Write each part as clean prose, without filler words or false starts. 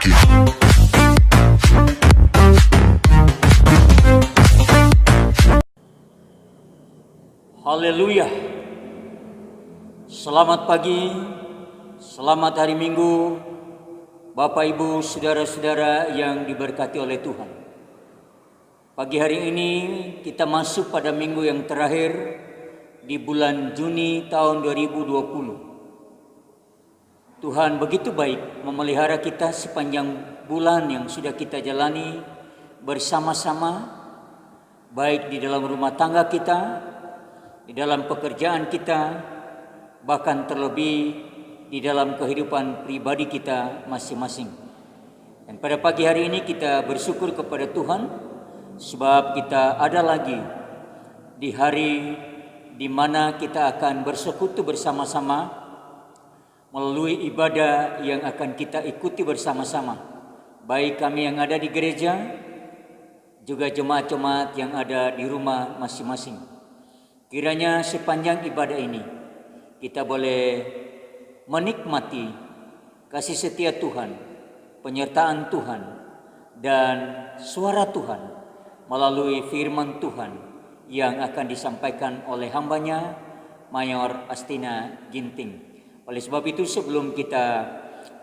lagi. Haleluya. Selamat pagi, selamat hari Minggu, Bapak Ibu, saudara-saudara yang diberkati oleh Tuhan. Pagi hari ini kita masuk pada minggu yang terakhir di bulan Juni tahun 2020. Tuhan begitu baik memelihara kita sepanjang bulan yang sudah kita jalani bersama-sama, baik di dalam rumah tangga kita, di dalam pekerjaan kita, bahkan terlebih di dalam kehidupan pribadi kita masing-masing. Dan pada pagi hari ini kita bersyukur kepada Tuhan sebab kita ada lagi di hari di mana kita akan bersekutu bersama-sama melalui ibadah yang akan kita ikuti bersama-sama, baik kami yang ada di gereja, juga jemaat-jemaat yang ada di rumah masing-masing. Kiranya sepanjang ibadah ini kita boleh menikmati kasih setia Tuhan, penyertaan Tuhan, dan suara Tuhan melalui firman Tuhan yang akan disampaikan oleh hambanya Mayor Astina Ginting. Oleh sebab itu, sebelum kita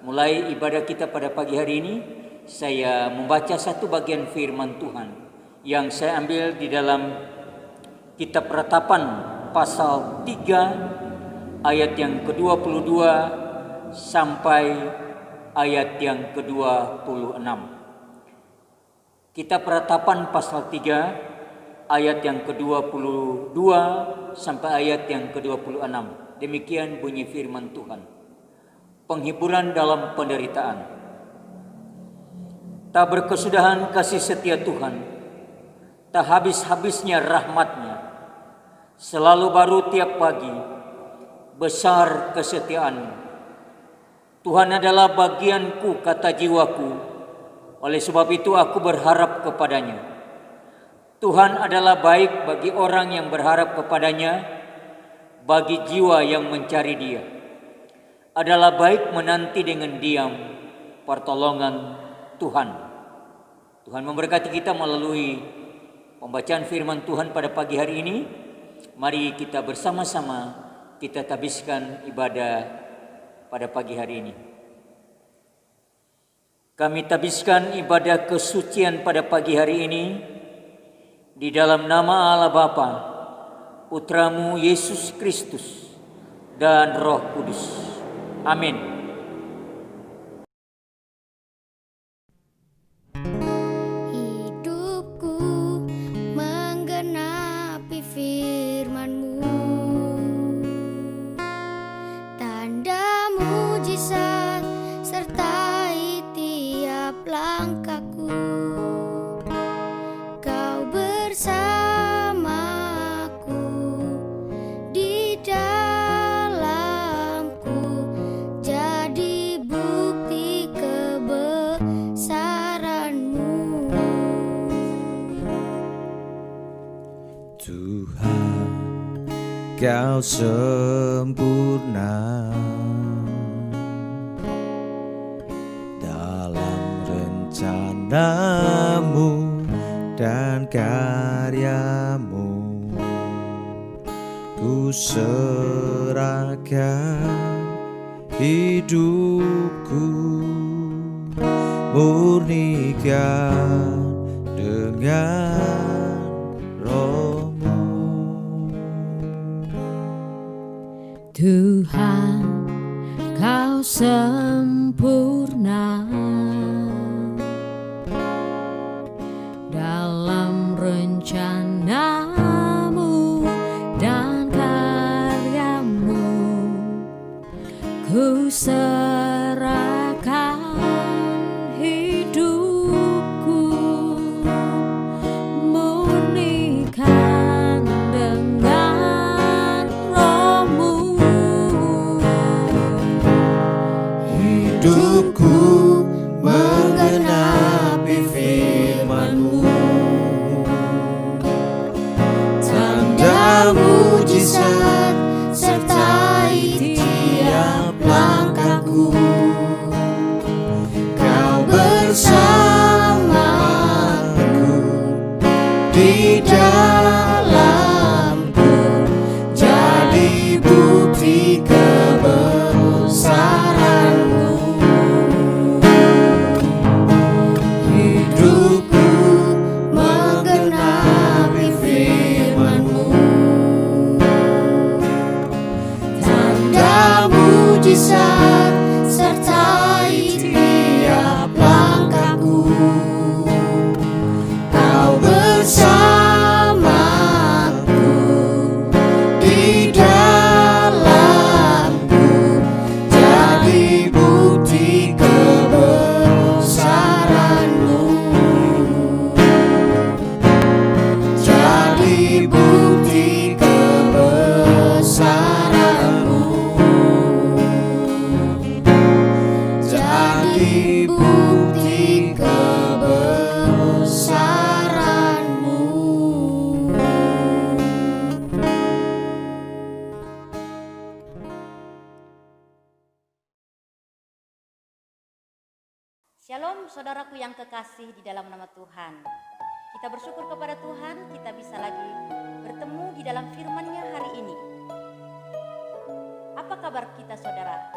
mulai ibadah kita pada pagi hari ini, saya membaca satu bagian firman Tuhan yang saya ambil di dalam kitab Ratapan pasal 3 ayat yang ke-22 sampai ayat yang ke-26. Kitab Ratapan pasal 3 ayat yang ke-22 sampai ayat yang ke-26. Demikian bunyi firman Tuhan. Penghiburan dalam penderitaan. Tak berkesudahan kasih setia Tuhan, tak habis-habisnya rahmat-Nya. Selalu baru tiap pagi, besar kesetiaan-Mu. Tuhan adalah bagianku, kata jiwaku. Oleh sebab itu aku berharap kepadanya. Tuhan adalah baik bagi orang yang berharap kepadanya, bagi jiwa yang mencari Dia. Adalah baik menanti dengan diam pertolongan Tuhan. Tuhan memberkati kita melalui pembacaan firman Tuhan pada pagi hari ini. Mari kita bersama-sama kita tabiskan ibadah pada pagi hari ini. Kami tabiskan ibadah kesucian pada pagi hari ini di dalam nama Allah Bapa, Putramu Yesus Kristus, dan Roh Kudus. Amin. Hidupku menggenapi firman-Mu, tanda mujizat sertai tiap langkahku. Kau bersamaku di dalamku, jadi bukti kebesaran-Mu. Tuhan, Kau sempurna dalam rencana-Mu dan karya-Mu. Ku serahkan hidupku, murnikan dengan Roh-Mu. Tuhan, Kau sempurna dalam rencana-Mu dan karya-Mu. Ku serahkan hidupku, murnikan dengan Roh-Mu. Hidupku menggenapi firman-Mu, tanda mujizat sertai tiap langkahku. Kau mujizat sertai tiap langkahku. Kau bersamaku di dalamku, jadi bukti kebesaran-Mu. Jadi bukti kebesaran-Mu. Jadi bukti kebesaran-Mu. Shalom saudaraku yang kekasih di dalam nama Tuhan. Kita bersyukur kepada Tuhan kita bisa lagi bertemu di dalam firman-Nya hari ini. Apa kabar kita saudara?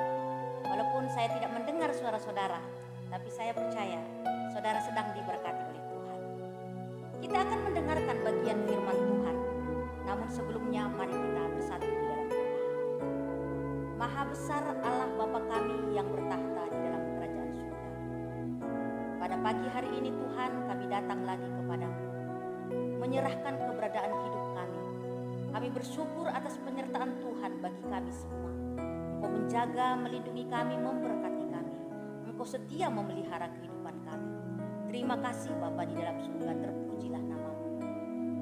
Walaupun saya tidak mendengar suara saudara, tapi saya percaya saudara sedang diberkati oleh Tuhan. Kita akan mendengarkan bagian firman Tuhan. Namun sebelumnya mari kita bersatu di dalam doa. Maha besar Allah Bapa kami yang bertahta di dalam kerajaan surga. Pada pagi hari ini Tuhan kami datang lagi kepadamu, menyerahkan keberadaan hidup kami. Kami bersyukur atas penyertaan Tuhan bagi kami semua. Engkau menjaga, melindungi kami, memberkati kami. Engkau setia memelihara kehidupan kami. Terima kasih Bapa di dalam surga, terpujilah namamu.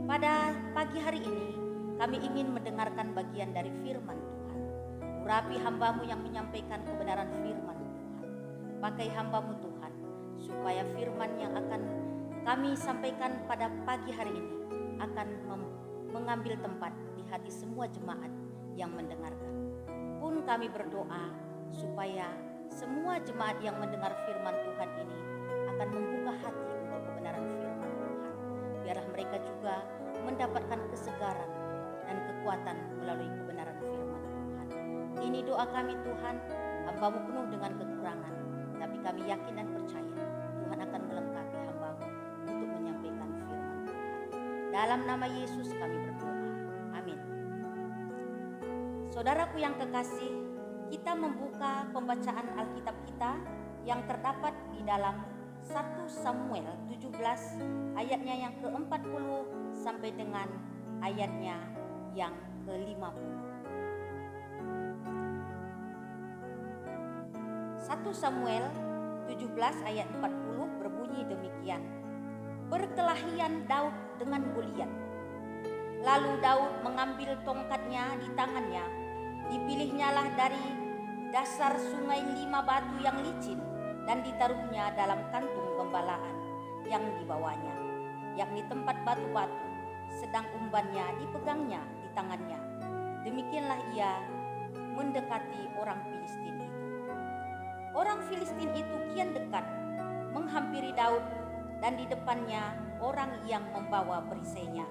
Pada pagi hari ini kami ingin mendengarkan bagian dari firman Tuhan. Urapi hamba-Mu yang menyampaikan kebenaran firman Tuhan. Pakai hamba-Mu Tuhan, supaya firman yang akan kami sampaikan pada pagi hari ini akan mengambil tempat di hati semua jemaat yang mendengarkan. Pun kami berdoa supaya semua jemaat yang mendengar firman Tuhan ini akan membuka hati untuk kebenaran firman Tuhan. Biarlah mereka juga mendapatkan kesegaran dan kekuatan melalui kebenaran firman Tuhan. Ini doa kami Tuhan, hamba-Mu penuh dengan kekurangan, tapi kami yakin dan percaya Tuhan akan melengkapi hamba-Mu untuk menyampaikan firman Tuhan. Dalam nama Yesus kami berdoa. Amin. Saudaraku yang kekasih, kita membuka pembacaan Alkitab kita yang terdapat di dalam 1 Samuel 17 ayatnya yang ke-40 sampai dengan ayatnya yang ke-50. 1 Samuel 17 ayat 40 berbunyi demikian. Berkelahian Daud dengan Goliat. Lalu Daud mengambil tongkatnya di tangannya. Dipilihnyalah dari dasar sungai 5 batu yang licin dan ditaruhnya dalam kantung gembalaan yang dibawanya, yakni tempat batu-batu, sedang umbannya dipegangnya di tangannya. Demikianlah ia mendekati orang Filistin itu. Orang Filistin itu kian dekat menghampiri Daud dan di depannya orang yang membawa perisainya.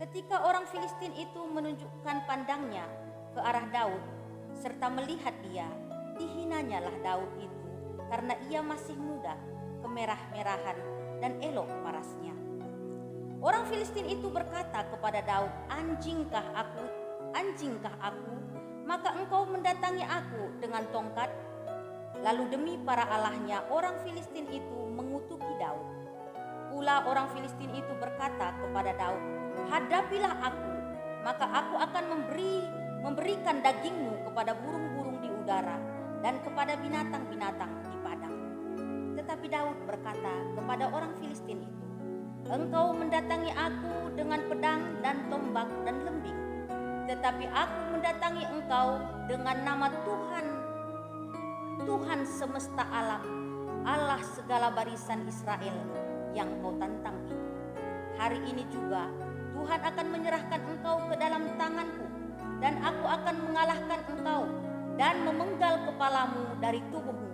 Ketika orang Filistin itu menunjukkan pandangnya ke arah Daud serta melihat dia, dihinanyalah Daud itu karena ia masih muda, kemerah-merahan dan elok parasnya. Orang Filistin itu berkata kepada Daud, anjingkah aku, maka engkau mendatangi aku dengan tongkat? Lalu demi para allahnya orang Filistin itu mengutuki Daud. Pula orang Filistin itu berkata kepada Daud, hadapilah aku, maka aku akan memberikan dagingmu kepada burung-burung di udara dan kepada binatang-binatang di padang. Tetapi Daud berkata kepada orang Filistin itu, engkau mendatangi aku dengan pedang dan tombak dan lembing, tetapi aku mendatangi engkau dengan nama Tuhan semesta alam, Allah segala barisan Israel yang kau tantang itu. Hari ini juga Tuhan akan menyerahkan engkau ke dalam tanganku, dan aku akan mengalahkan engkau dan memenggal kepalamu dari tubuhmu.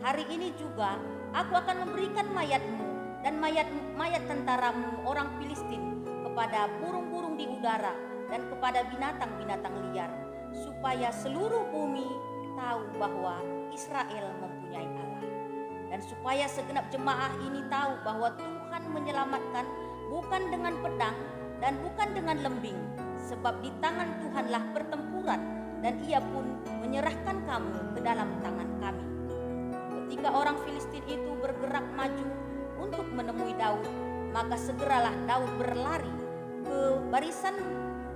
Hari ini juga aku akan memberikan mayatmu dan mayat tentaramu orang Filistin kepada burung-burung di udara dan kepada binatang-binatang liar, supaya seluruh bumi tahu bahwa Israel mempunyai Allah, dan supaya segenap jemaah ini tahu bahwa Tuhan menyelamatkan bukan dengan pedang dan bukan dengan lembing, sebab di tangan Tuhanlah pertempuran dan ia pun menyerahkan kamu ke dalam tangan kami. Ketika orang Filistin itu bergerak maju untuk menemui Daud, maka segeralah Daud berlari ke barisan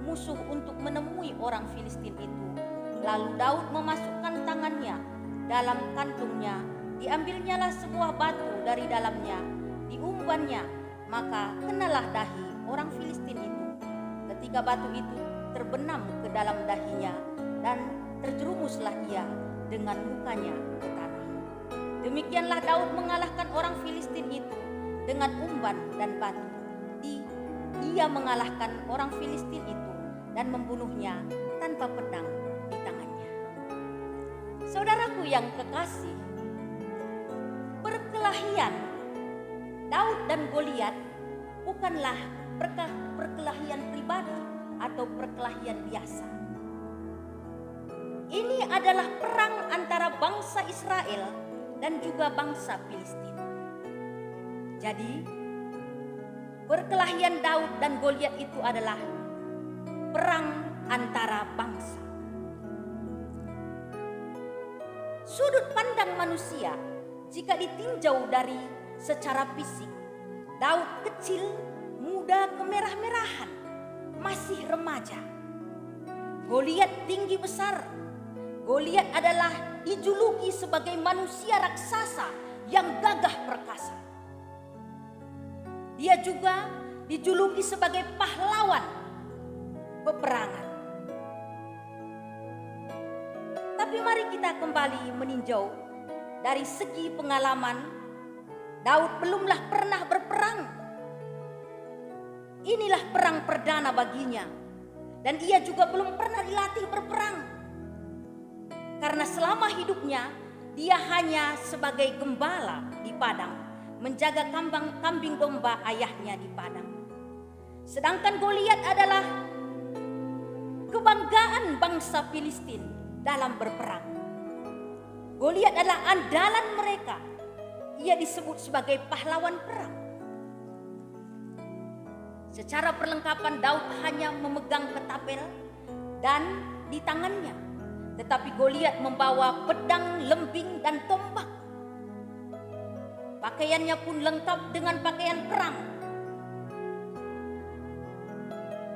musuh untuk menemui orang Filistin itu. Lalu Daud memasukkan tangannya dalam kantungnya, diambilnyalah sebuah batu dari dalamnya, diumbannya, maka kenalah dahi orang Filistin itu. Ketika batu itu terbenam ke dalam dahinya, dan terjerumuslah ia dengan mukanya ke tanah. Demikianlah Daud mengalahkan orang Filistin itu dengan umban dan batu. Dia mengalahkan orang Filistin itu dan membunuhnya tanpa pedang di tangannya. Saudaraku yang kekasih, perkelahian Daud dan Goliat bukanlah perkelahian pribadi atau perkelahian biasa. Ini adalah perang antara bangsa Israel dan juga bangsa Filistin. Jadi, perkelahian Daud dan Goliat itu adalah perang antara bangsa. Sudut pandang manusia jika ditinjau dari secara fisik, Daud kecil, muda, kemerah-merahan, masih remaja. Goliat tinggi besar. Goliat adalah dijuluki sebagai manusia raksasa yang gagah perkasa. Dia juga dijuluki sebagai pahlawan peperangan. Tapi mari kita kembali meninjau dari segi pengalaman. Daud belumlah pernah berperang. Inilah perang perdana baginya, dan ia juga belum pernah dilatih berperang. Karena selama hidupnya dia hanya sebagai gembala di padang, menjaga kambing domba ayahnya di padang. Sedangkan Goliat adalah kebanggaan bangsa Filistin dalam berperang. Goliat adalah andalan mereka. Ia disebut sebagai pahlawan perang. Secara perlengkapan Daud hanya memegang ketapel dan di tangannya. Tetapi Goliat membawa pedang, lembing, dan tombak. Pakaiannya pun lengkap dengan pakaian perang.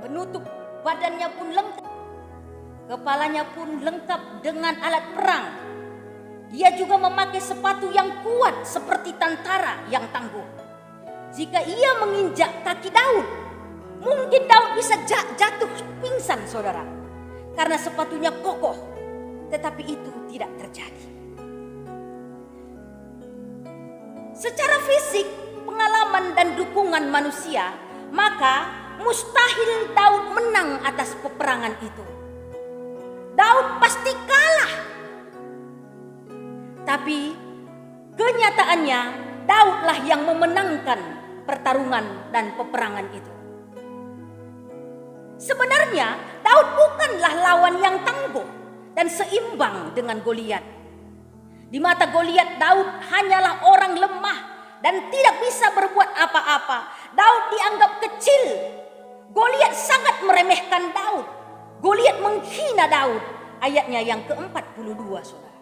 Penutup badannya pun lengkap. Kepalanya pun lengkap dengan alat perang. Dia juga memakai sepatu yang kuat seperti tentara yang tangguh. Jika ia menginjak kaki Daud, mungkin Daud bisa jatuh pingsan, saudara. Karena sepatunya kokoh. Tetapi itu tidak terjadi. Secara fisik, pengalaman dan dukungan manusia, maka mustahil Daud menang atas peperangan itu. Daud pasti kalah. Tapi kenyataannya Daudlah yang memenangkan pertarungan dan peperangan itu. Sebenarnya Daud bukanlah lawan yang tangguh dan seimbang dengan Goliat. Di mata Goliat, Daud hanyalah orang lemah dan tidak bisa berbuat apa-apa. Daud dianggap kecil. Goliat sangat meremehkan Daud. Goliat menghina Daud. Ayatnya yang ke-42, saudara.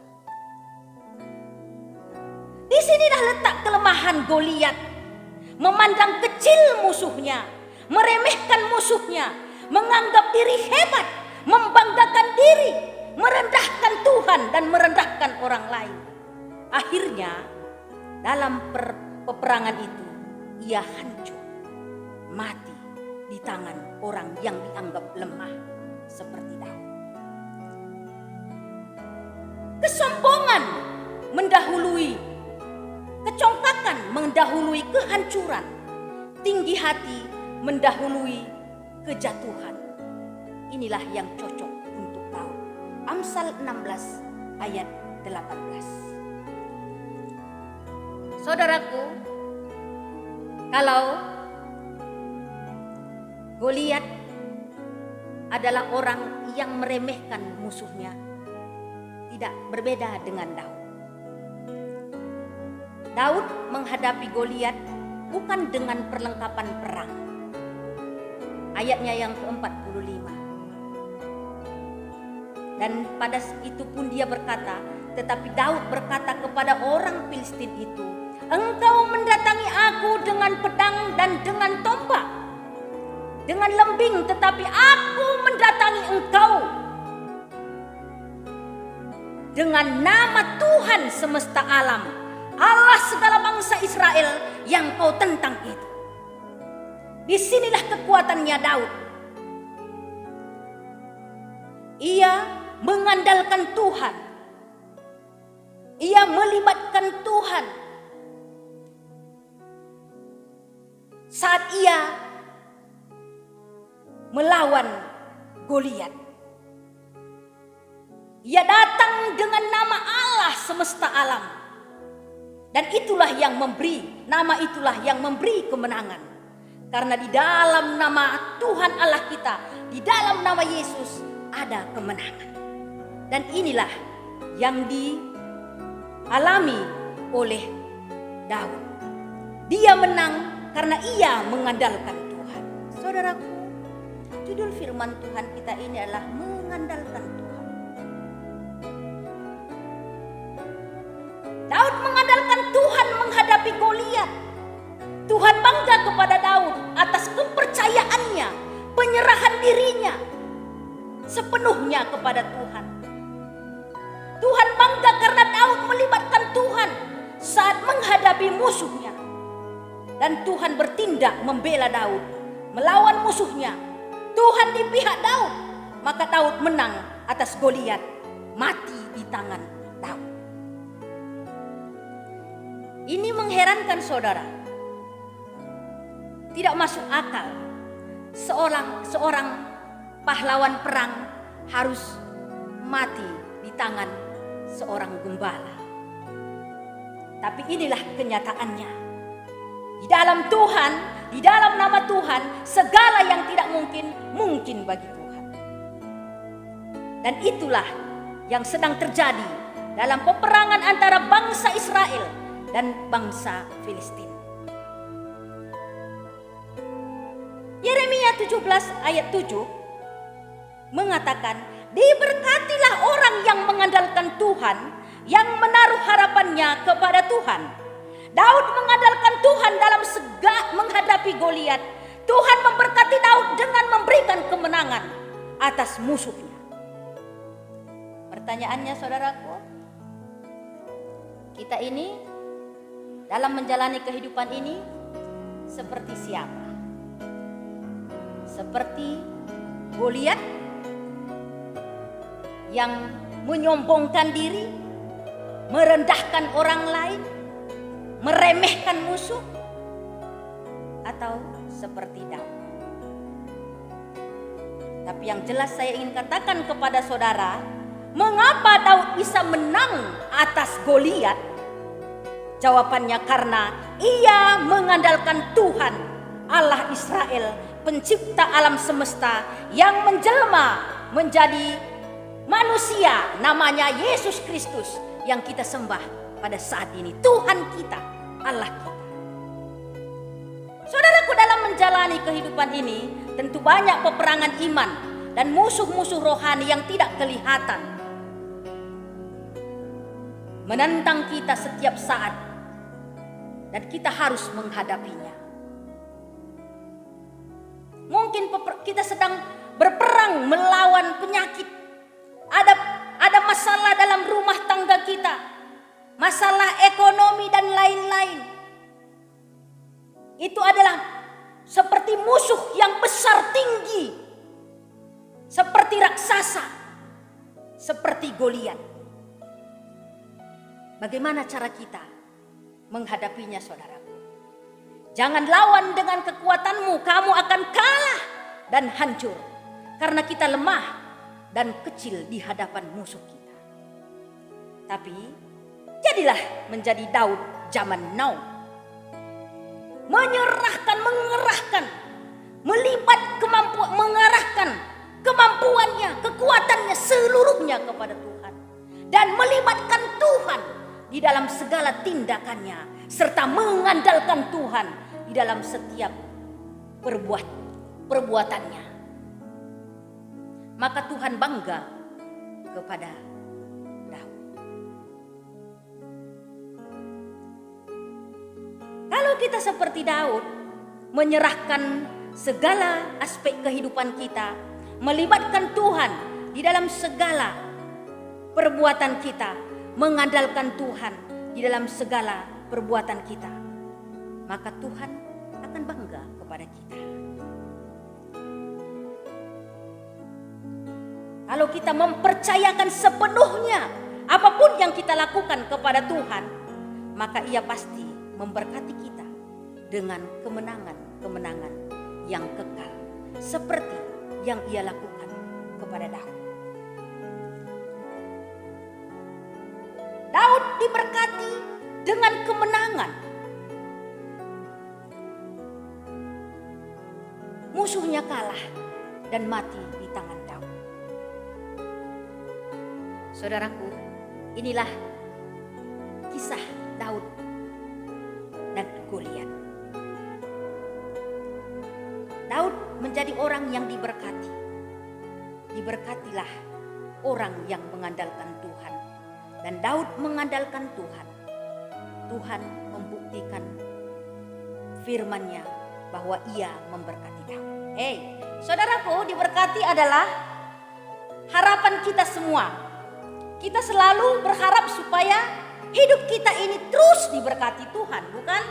Di sinilah letak kelemahan Goliat. Memandang kecil musuhnya, meremehkan musuhnya, menganggap diri hebat, membanggakan diri, merendahkan Tuhan dan merendahkan orang lain. Akhirnya dalam peperangan itu ia hancur, mati di tangan orang yang dianggap lemah seperti Daud. Kesombongan mendahului, kecongkakan mendahului kehancuran, tinggi hati mendahului kejatuhan. Inilah yang cocok untuk Daud. Amsal 16 ayat 18. Saudaraku, kalau Goliat adalah orang yang meremehkan musuhnya, tidak berbeda dengan Daud. Daud menghadapi Goliat bukan dengan perlengkapan perang. Ayatnya yang ke-45. Dan pada itu pun dia berkata, tetapi Daud berkata kepada orang Filistin itu, engkau mendatangi aku dengan pedang dan dengan tombak, dengan lembing, tetapi aku mendatangi engkau dengan nama Tuhan semesta alam, Allah segala bangsa Israel yang kau tentang itu. Disinilah kekuatannya Daud. Ia mengandalkan Tuhan. Ia melibatkan Tuhan. Saat ia melawan Goliat, ia datang dengan nama Allah semesta alam. Dan itulah yang memberi, nama itulah yang memberi kemenangan. Karena di dalam nama Tuhan Allah kita, di dalam nama Yesus ada kemenangan. Dan inilah yang dialami oleh Daud. Dia menang karena ia mengandalkan Tuhan. Saudaraku, judul firman Tuhan kita ini adalah mengandalkan Tuhan. Daud mengandalkan Tuhan menghadapi Goliat. Tuhan bangga kepada Daud atas kepercayaannya, penyerahan dirinya sepenuhnya kepada Tuhan. Tuhan bangga karena Daud melibatkan Tuhan saat menghadapi musuhnya. Dan Tuhan bertindak membela Daud melawan musuhnya. Tuhan di pihak Daud, maka Daud menang atas Goliat, mati di tangan Daud. Ini mengherankan saudara. Tidak masuk akal seorang pahlawan perang harus mati di tangan seorang gembala. Tapi inilah kenyataannya. Di dalam Tuhan, di dalam nama Tuhan, segala yang tidak mungkin, mungkin bagi Tuhan. Dan itulah yang sedang terjadi dalam peperangan antara bangsa Israel dan bangsa Filistin. Yeremia 17 ayat 7 mengatakan, diberkatilah orang yang mengandalkan Tuhan, yang menaruh harapannya kepada Tuhan. Daud mengandalkan Tuhan dalam menghadapi Goliat. Tuhan memberkati Daud dengan memberikan kemenangan atas musuhnya. Pertanyaannya saudaraku, kita ini dalam menjalani kehidupan ini seperti siapa? Seperti Goliat yang menyombongkan diri, merendahkan orang lain, meremehkan musuh, atau seperti Daud? Tapi yang jelas saya ingin katakan kepada saudara, mengapa Daud bisa menang atas Goliat? Jawabannya karena ia mengandalkan Tuhan, Allah Israel, pencipta alam semesta yang menjelma menjadi manusia, namanya Yesus Kristus yang kita sembah pada saat ini. Tuhan kita, Allah kita. Saudaraku, dalam menjalani kehidupan ini tentu banyak peperangan iman dan musuh-musuh rohani yang tidak kelihatan menentang kita setiap saat, dan kita harus menghadapinya. Mungkin kita sedang berperang melawan penyakit. Ada masalah dalam rumah tangga kita, masalah ekonomi dan lain-lain. Itu adalah seperti musuh yang besar tinggi, seperti raksasa, seperti Goliat. Bagaimana cara kita menghadapinya, saudaraku? Jangan lawan dengan kekuatanmu, kamu akan kalah dan hancur. Karena kita lemah dan kecil di hadapan musuh kita. Tapi jadilah menjadi Daud zaman now. Mengerahkan, mengarahkan kemampuannya, kekuatannya seluruhnya kepada Tuhan. Dan melibatkan Tuhan di dalam segala tindakannya. Serta mengandalkan Tuhan di dalam setiap perbuatannya. Maka Tuhan bangga kepada Daud. Kalau kita seperti Daud, menyerahkan segala aspek kehidupan kita, melibatkan Tuhan di dalam segala perbuatan kita, mengandalkan Tuhan di dalam segala perbuatan kita, maka Tuhan akan bangga kepada kita. Kalau kita mempercayakan sepenuhnya apapun yang kita lakukan kepada Tuhan, maka Ia pasti memberkati kita dengan kemenangan-kemenangan yang kekal, seperti yang Ia lakukan kepada Daud. Daud diberkati dengan kemenangan. Musuhnya kalah dan mati di tangan Daud. Saudaraku, inilah kisah Daud dan Goliat. Daud menjadi orang yang diberkati. Diberkatilah orang yang mengandalkan Tuhan. Dan Daud mengandalkan Tuhan. Tuhan membuktikan firman-Nya bahwa Ia memberkati Daud. Saudaraku, diberkati adalah harapan kita semua. Kita selalu berharap supaya hidup kita ini terus diberkati Tuhan, bukan?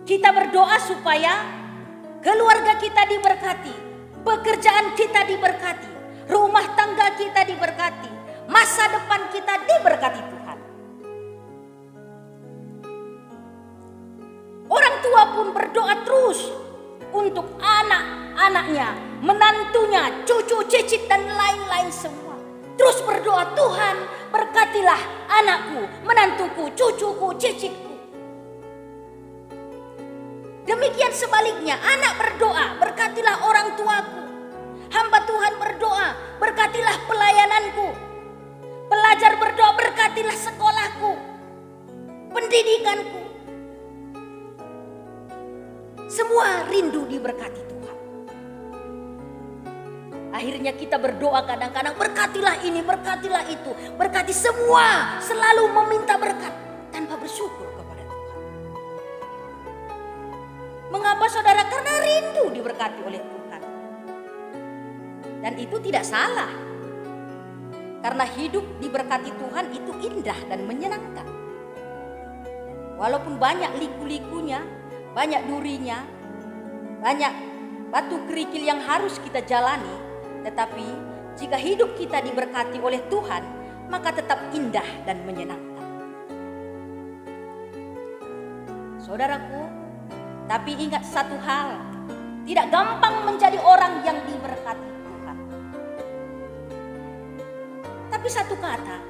Kita berdoa supaya keluarga kita diberkati, pekerjaan kita diberkati, rumah tangga kita diberkati, masa depan kita diberkati Tuhan. Orang tua pun berdoa terus untuk anak-anaknya, menantunya, cucu, cicit dan lain-lain semua. Terus berdoa, Tuhan berkatilah anakku, menantuku, cucuku, cicitku. Demikian sebaliknya, anak berdoa, berkatilah orang tuaku. Hamba Tuhan berdoa, berkatilah pelayananku. Pelajar berdoa, berkatilah sekolahku, pendidikanku. Semua rindu diberkati Tuhan. Akhirnya kita berdoa kadang-kadang, berkatilah ini, berkatilah itu. Berkati semua, selalu meminta berkat tanpa bersyukur kepada Tuhan. Mengapa saudara? Karena rindu diberkati oleh Tuhan. Dan itu tidak salah. Karena hidup diberkati Tuhan itu indah dan menyenangkan. Walaupun banyak liku-likunya, banyak durinya, banyak batu kerikil yang harus kita jalani, tetapi jika hidup kita diberkati oleh Tuhan, maka tetap indah dan menyenangkan. Saudaraku, tapi ingat satu hal, tidak gampang menjadi orang yang diberkati Tuhan. Tapi satu kata,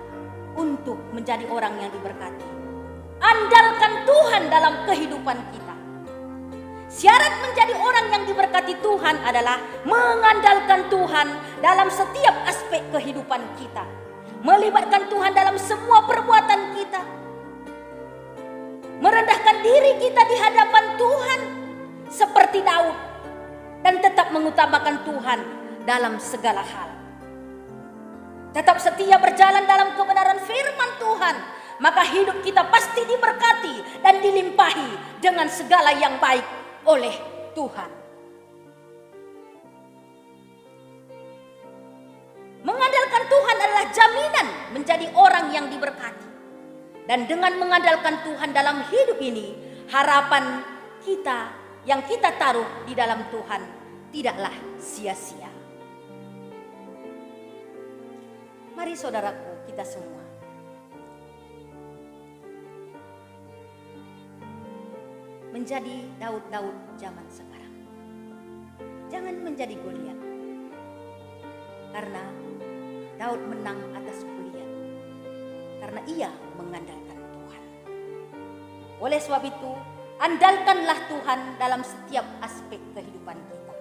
untuk menjadi orang yang diberkati, andalkan Tuhan dalam kehidupan kita. Syarat menjadi orang yang diberkati Tuhan adalah mengandalkan Tuhan dalam setiap aspek kehidupan kita. Melibatkan Tuhan dalam semua perbuatan kita. Merendahkan diri kita di hadapan Tuhan seperti Daud. Dan tetap mengutamakan Tuhan dalam segala hal. Tetap setia berjalan dalam kebenaran firman Tuhan. Maka hidup kita pasti diberkati dan dilimpahi dengan segala yang baik oleh Tuhan. Mengandalkan Tuhan adalah jaminan menjadi orang yang diberkati. Dan dengan mengandalkan Tuhan dalam hidup ini, harapan kita yang kita taruh di dalam Tuhan tidaklah sia-sia. Mari saudaraku, kita semua menjadi Daud-Daud zaman sekarang. Jangan menjadi Goliat. Karena Daud menang atas Goliat. Karena ia mengandalkan Tuhan. Oleh sebab itu, andalkanlah Tuhan dalam setiap aspek kehidupan kita.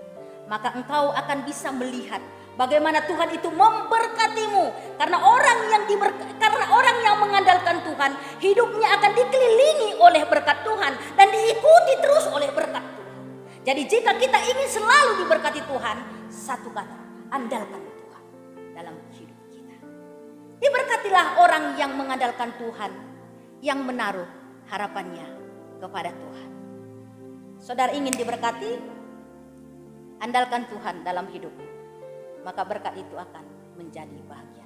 Maka engkau akan bisa melihat bagaimana Tuhan itu memberkatimu. Karena orang yang mengandalkan Tuhan, hidupnya akan dikelilingi oleh berkat Tuhan dan diikuti terus oleh berkat Tuhan. Jadi jika kita ingin selalu diberkati Tuhan, satu kata, andalkan Tuhan dalam hidup kita. Diberkatilah orang yang mengandalkan Tuhan, yang menaruh harapannya kepada Tuhan. Saudara ingin diberkati? Andalkan Tuhan dalam hidupmu, maka berkat itu akan menjadi bahagia.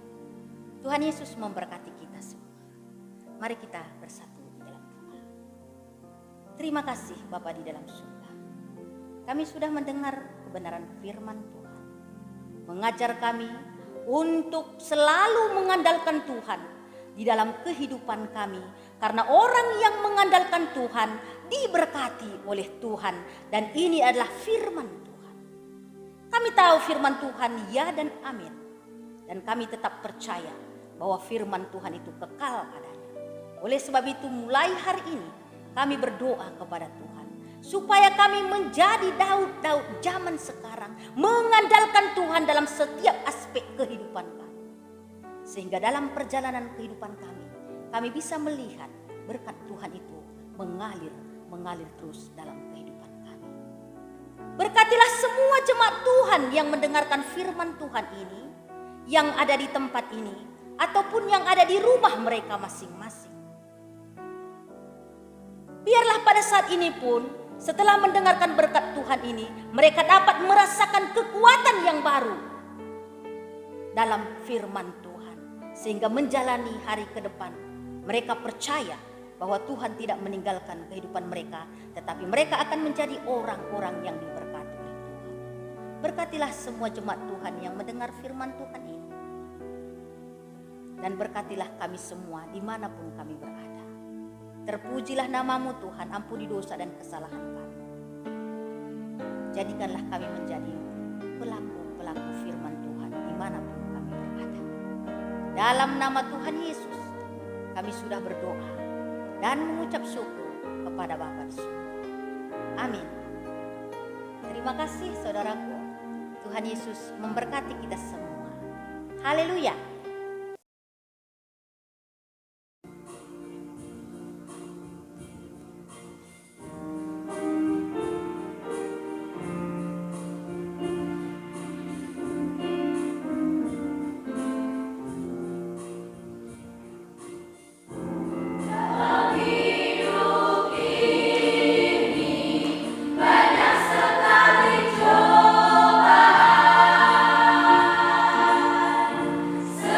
Tuhan Yesus memberkati kita semua. Mari kita bersatu di dalam doa. Terima kasih Bapa di dalam surga. Kami sudah mendengar kebenaran firman Tuhan. Mengajar kami untuk selalu mengandalkan Tuhan di dalam kehidupan kami. Karena orang yang mengandalkan Tuhan diberkati oleh Tuhan. Dan ini adalah firman Tuhan. Kami tahu firman Tuhan ya dan amin. Dan kami tetap percaya bahwa firman Tuhan itu kekal adanya. Oleh sebab itu mulai hari ini kami berdoa kepada Tuhan. Supaya kami menjadi Daud-Daud zaman sekarang. Mengandalkan Tuhan dalam setiap aspek kehidupan kami. Sehingga dalam perjalanan kehidupan kami bisa melihat berkat Tuhan itu mengalir terus dalam kehidupan kami. Berkatilah semua jemaat Tuhan yang mendengarkan firman Tuhan ini, yang ada di tempat ini, ataupun yang ada di rumah mereka masing-masing. Biarlah pada saat ini pun, setelah mendengarkan berkat Tuhan ini, mereka dapat merasakan kekuatan yang baru dalam firman Tuhan. Sehingga menjalani hari ke depan, mereka percaya bahwa Tuhan tidak meninggalkan kehidupan mereka, tetapi mereka akan menjadi orang-orang yang diberkati oleh Tuhan. Berkatilah semua jemaat Tuhan yang mendengar firman Tuhan ini. Dan berkatilah kami semua dimanapun kami berada. Terpujilah namamu Tuhan, ampuni dosa dan kesalahan kami. Jadikanlah kami menjadi pelaku-pelaku firman Tuhan dimanapun kami berada. Dalam nama Tuhan Yesus, kami sudah berdoa dan mengucap syukur kepada Bapa di surga. Amin. Terima kasih saudaraku. Tuhan Yesus memberkati kita semua. Haleluya. Sekali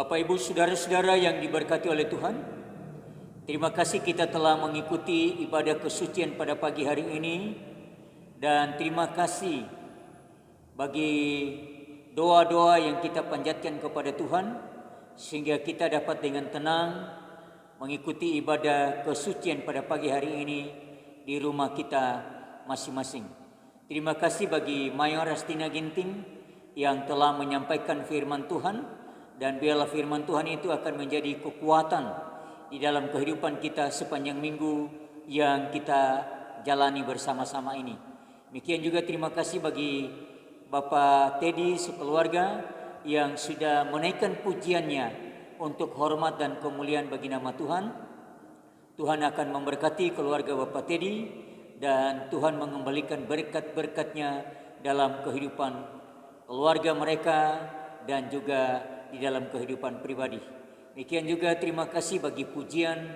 Bapak Ibu saudara-saudara yang diberkati oleh Tuhan, terima kasih kita telah mengikuti ibadah kesucian pada pagi hari ini, dan terima kasih bagi doa-doa yang kita panjatkan kepada Tuhan sehingga kita dapat dengan tenang mengikuti ibadah kesucian pada pagi hari ini di rumah kita masing-masing. Terima kasih bagi Mayor Rastina Ginting yang telah menyampaikan firman Tuhan, dan biarlah firman Tuhan itu akan menjadi kekuatan di dalam kehidupan kita sepanjang minggu yang kita jalani bersama-sama ini. Demikian juga terima kasih bagi Bapak Teddy sekeluarga yang sudah menaikkan pujiannya untuk hormat dan kemuliaan bagi nama Tuhan. Tuhan akan memberkati keluarga Bapak Teddy, dan Tuhan mengembalikan berkat-berkat-Nya dalam kehidupan keluarga mereka dan juga di dalam kehidupan pribadi. Demikian juga terima kasih bagi pujian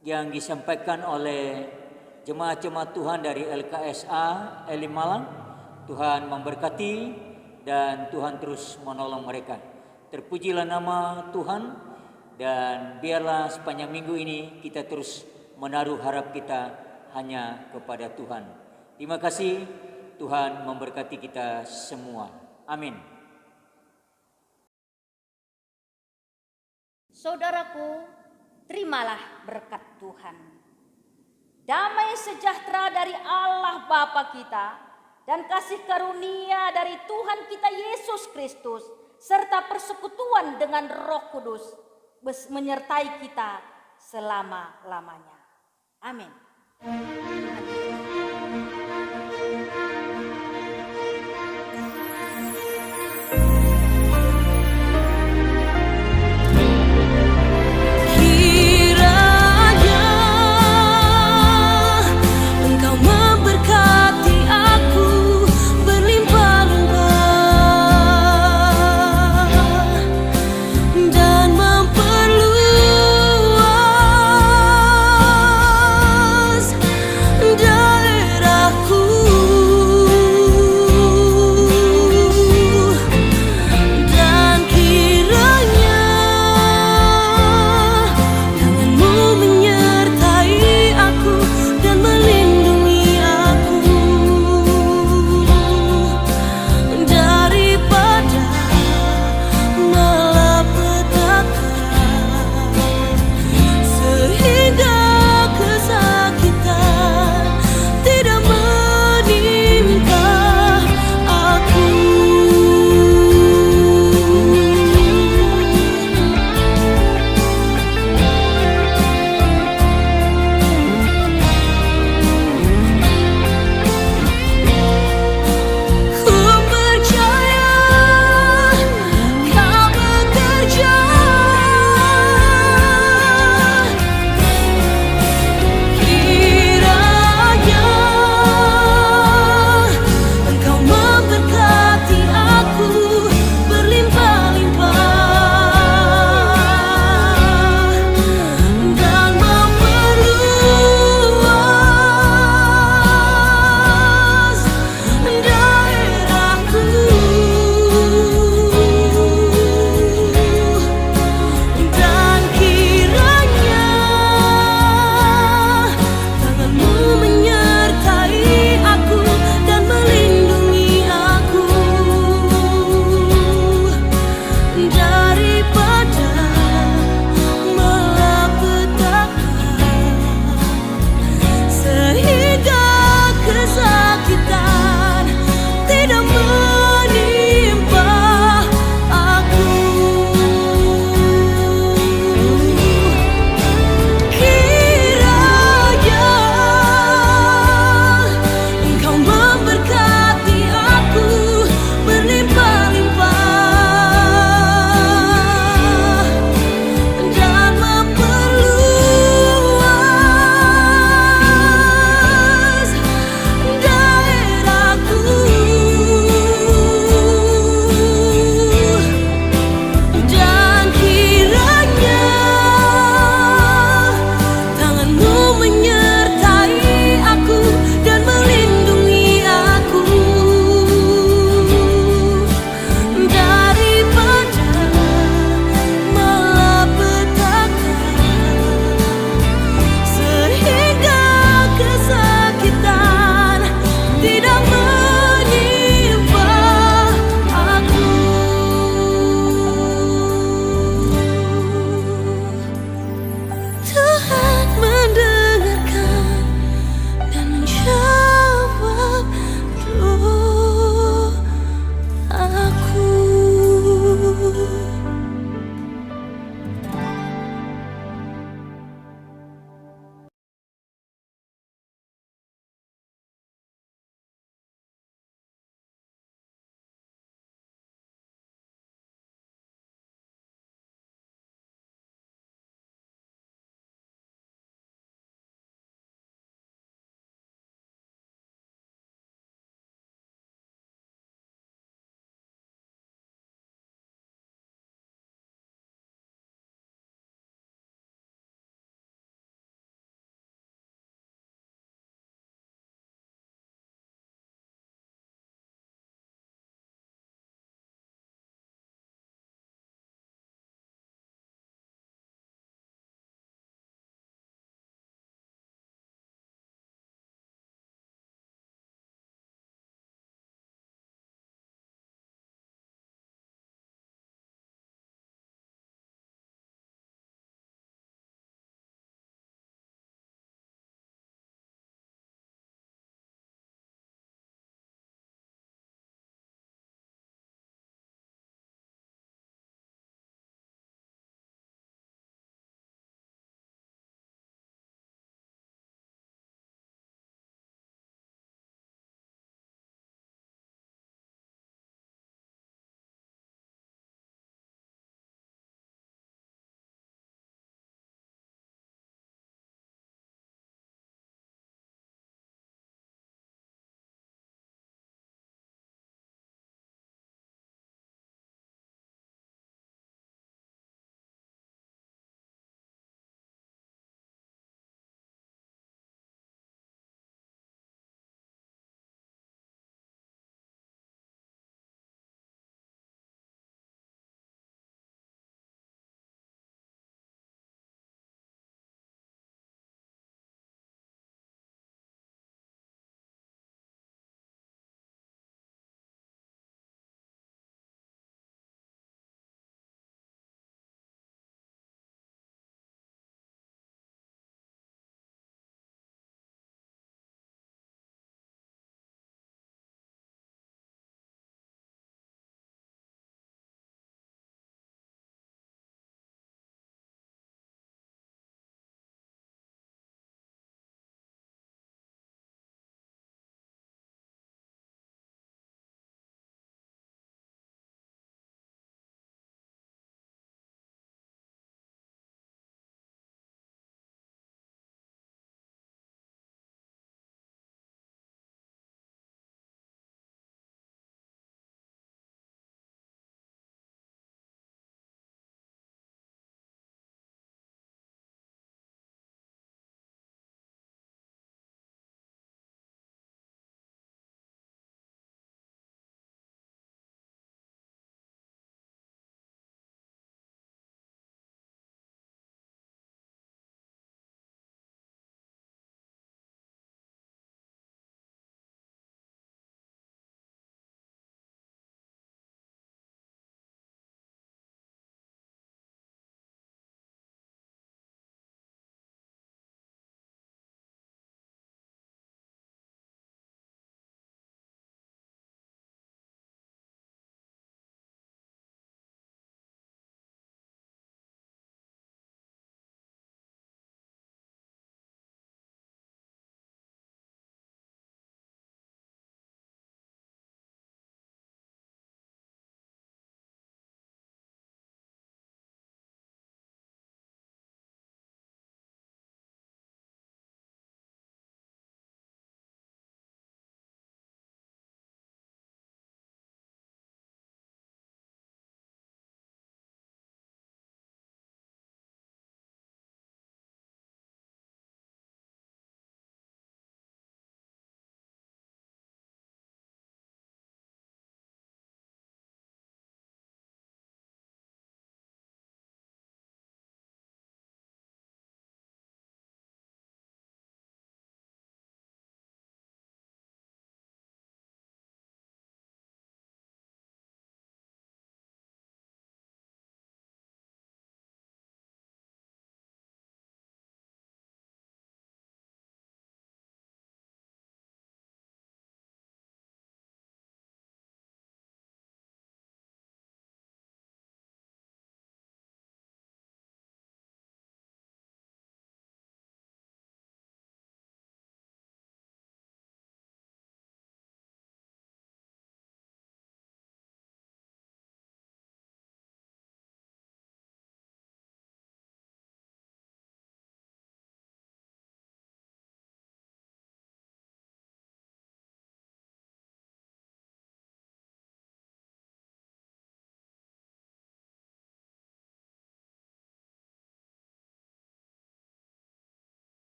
yang disampaikan oleh jemaat-jemaat Tuhan dari LKSA Elim Malang. Tuhan memberkati dan Tuhan terus menolong mereka. Terpujilah nama Tuhan, dan biarlah sepanjang minggu ini kita terus menaruh harap kita hanya kepada Tuhan. Terima kasih. Tuhan memberkati kita semua. Amin. Saudaraku, terimalah berkat Tuhan. Damai sejahtera dari Allah Bapa kita dan kasih karunia dari Tuhan kita Yesus Kristus serta persekutuan dengan Roh Kudus menyertai kita selama-lamanya. Amin.